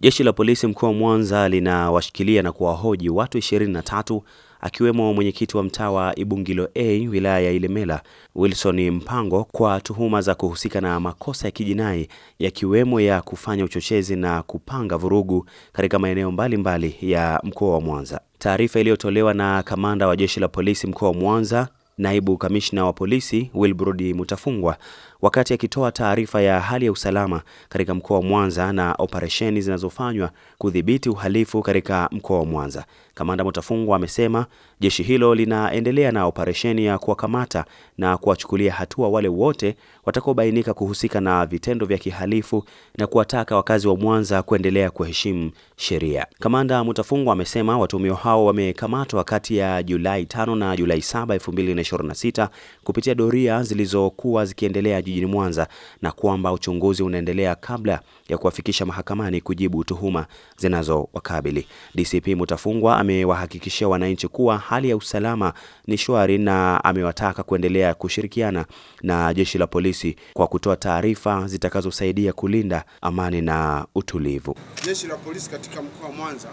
Jeshi la polisi mkoa wa Mwanza linawashikilia na kuwahoji watu 23 akiwemo mwenyekiti wa mtaa wa Ibungilo A wilaya ya Ilemela Wilson Mpango kwa tuhuma za kuhusika na makosa ya kijinai yakiwemo ya kufanya uchochezi na kupanga vurugu katika maeneo mbalimbali ya mkoa wa Mwanza. Taarifa iliyotolewa na kamanda wa jeshi la polisi mkoa wa Mwanza, naibu kamishna wa polisi Wilbrod Mutafungwa, wakati akitoa taarifa ya hali ya usalama katika mkoa wa Mwanza na operesheni zinazofanywa kudhibiti uhalifu katika mkoa wa Mwanza. Kamanda Mutafungwa amesema jeshi hilo linaendelea na operesheni ya kuwakamata na kuwachukulia hatua wale wote watakaobainika kuhusika na vitendo vya kihalifu na kuwataka wakazi wa Mwanza kuendelea kuheshimu sheria. Kamanda Mutafungwa amesema watuhumiwa hao wamekamatwa kati ya Julai 5 na Julai 7, 2026 kupitia doria zilizokuwa zikiendelea jijini Mwanza na kwamba uchunguzi unaendelea kabla ya kuwafikisha mahakamani kujibu tuhuma zinazowakabili. DCP Mutafungwa amewahakikishia wananchi kuwa hali ya usalama ni shwari na amewataka kuendelea kushirikiana na jeshi la polisi kwa kutoa taarifa zitakazosaidia kulinda amani na utulivu. Jeshi la polisi katika mkoa wa Mwanza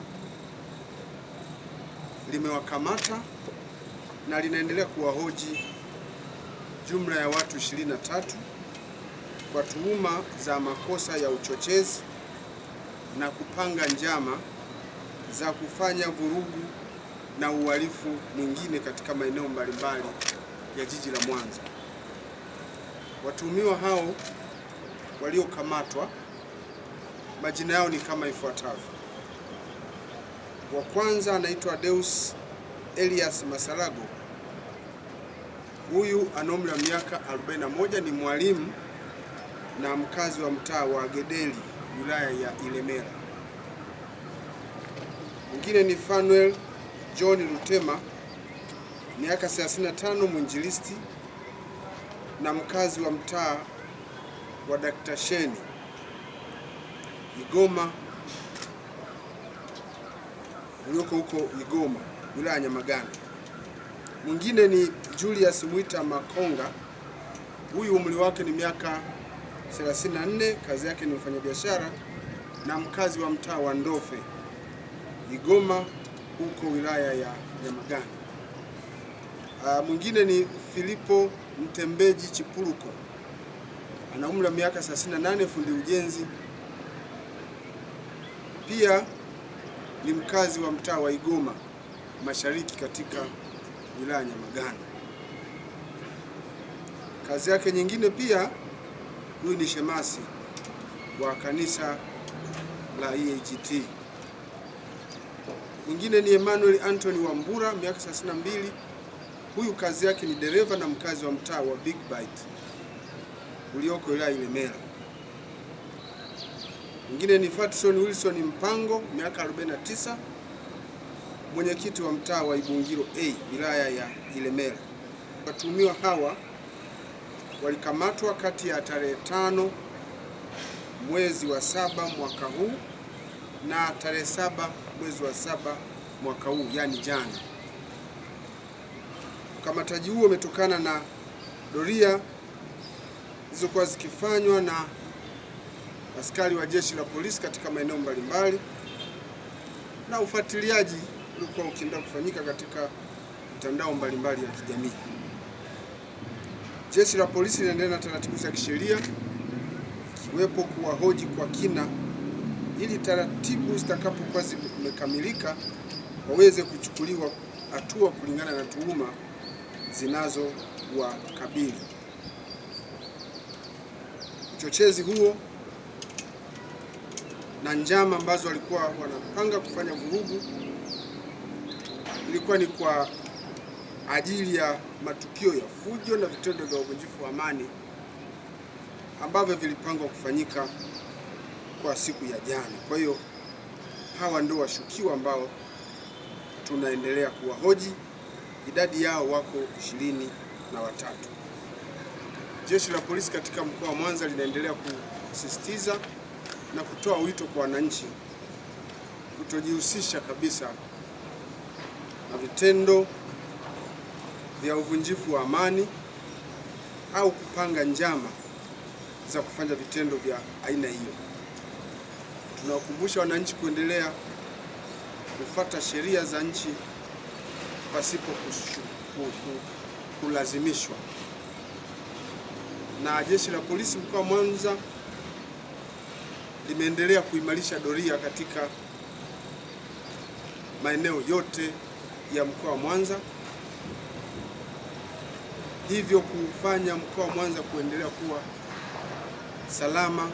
limewakamata na linaendelea kuwahoji jumla ya watu 23 kwa tuhuma za makosa ya uchochezi na kupanga njama za kufanya vurugu na uhalifu mwingine katika maeneo mbalimbali ya jiji la Mwanza. Watuhumiwa hao waliokamatwa, majina yao ni kama ifuatavyo. Wa kwanza anaitwa Deus Elias Masalago. Huyu ana umri wa miaka 41, ni mwalimu na mkazi wa mtaa wa Gedeli wilaya ya Ilemela. Mwingine ni Fanuel John Lutema, miaka 35, mwinjilisti na mkazi wa mtaa wa Dr. Sheni Igoma ulioko huko Igoma wilaya ya Nyamagana. Mwingine ni Julius Mwita Makonga. Huyu umri wake ni miaka 34, kazi yake ni mfanyabiashara na mkazi wa mtaa wa Ndofe Igoma huko wilaya ya Nyamagana. Mwingine ni Filipo Mtembeji Chipuruko, ana umri wa miaka 38, fundi ujenzi, pia ni mkazi wa mtaa wa Igoma Mashariki katika wilaya ya Nyamagana. Kazi yake nyingine pia, huyu ni shemasi wa kanisa la EAGT. Mwingine ni Emmanuel Anthony Wambura, miaka 32. Huyu kazi yake ni dereva na mkazi wa mtaa wa Big Bite ulioko wilaya Ilemela. Mwingine ni Fatson Wilson Mpango, miaka 49, mwenyekiti wa mtaa wa Ibungilo A wilaya ya Ilemela. Watuhumiwa hawa walikamatwa kati ya tarehe 5 mwezi wa 7 mwaka huu na tarehe 7 mwezi wa 7 mwaka huu, yani jana. Ukamataji huo umetokana na doria zilizokuwa zikifanywa na askari wa jeshi la polisi katika maeneo mbalimbali na ufuatiliaji ulikuwa ukiendelea kufanyika katika mitandao mbalimbali ya kijamii. Jeshi la polisi linaendelea na taratibu za kisheria, ikiwepo kuwahoji kwa kina ili taratibu zitakapokuwa zimekamilika waweze kuchukuliwa hatua kulingana na tuhuma zinazowakabili. Uchochezi huo na njama ambazo walikuwa wanapanga kufanya vurugu ilikuwa ni kwa ajili ya matukio ya fujo na vitendo vya uvunjifu wa amani ambavyo vilipangwa kufanyika kwa siku ya jana. Kwa hiyo hawa ndio washukiwa ambao tunaendelea kuwahoji. Idadi yao wako 23. Jeshi la polisi katika mkoa wa Mwanza linaendelea kusisitiza na kutoa wito kwa wananchi kutojihusisha kabisa na vitendo vya uvunjifu wa amani au kupanga njama za kufanya vitendo vya aina hiyo. Tunawakumbusha wananchi kuendelea kufuata sheria za nchi pasipo kulazimishwa. Na Jeshi la Polisi mkoa wa Mwanza limeendelea kuimarisha doria katika maeneo yote ya mkoa wa Mwanza, hivyo kufanya mkoa wa Mwanza kuendelea kuwa salama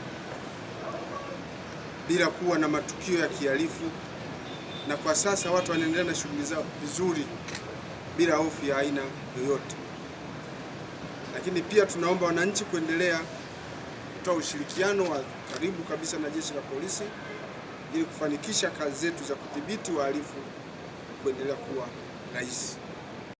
bila kuwa na matukio ya kihalifu, na kwa sasa watu wanaendelea na shughuli zao vizuri bila hofu ya aina yoyote. Lakini pia tunaomba wananchi kuendelea kutoa ushirikiano wa karibu kabisa na Jeshi la Polisi ili kufanikisha kazi zetu za kudhibiti wahalifu kuendelea kuwa rahisi.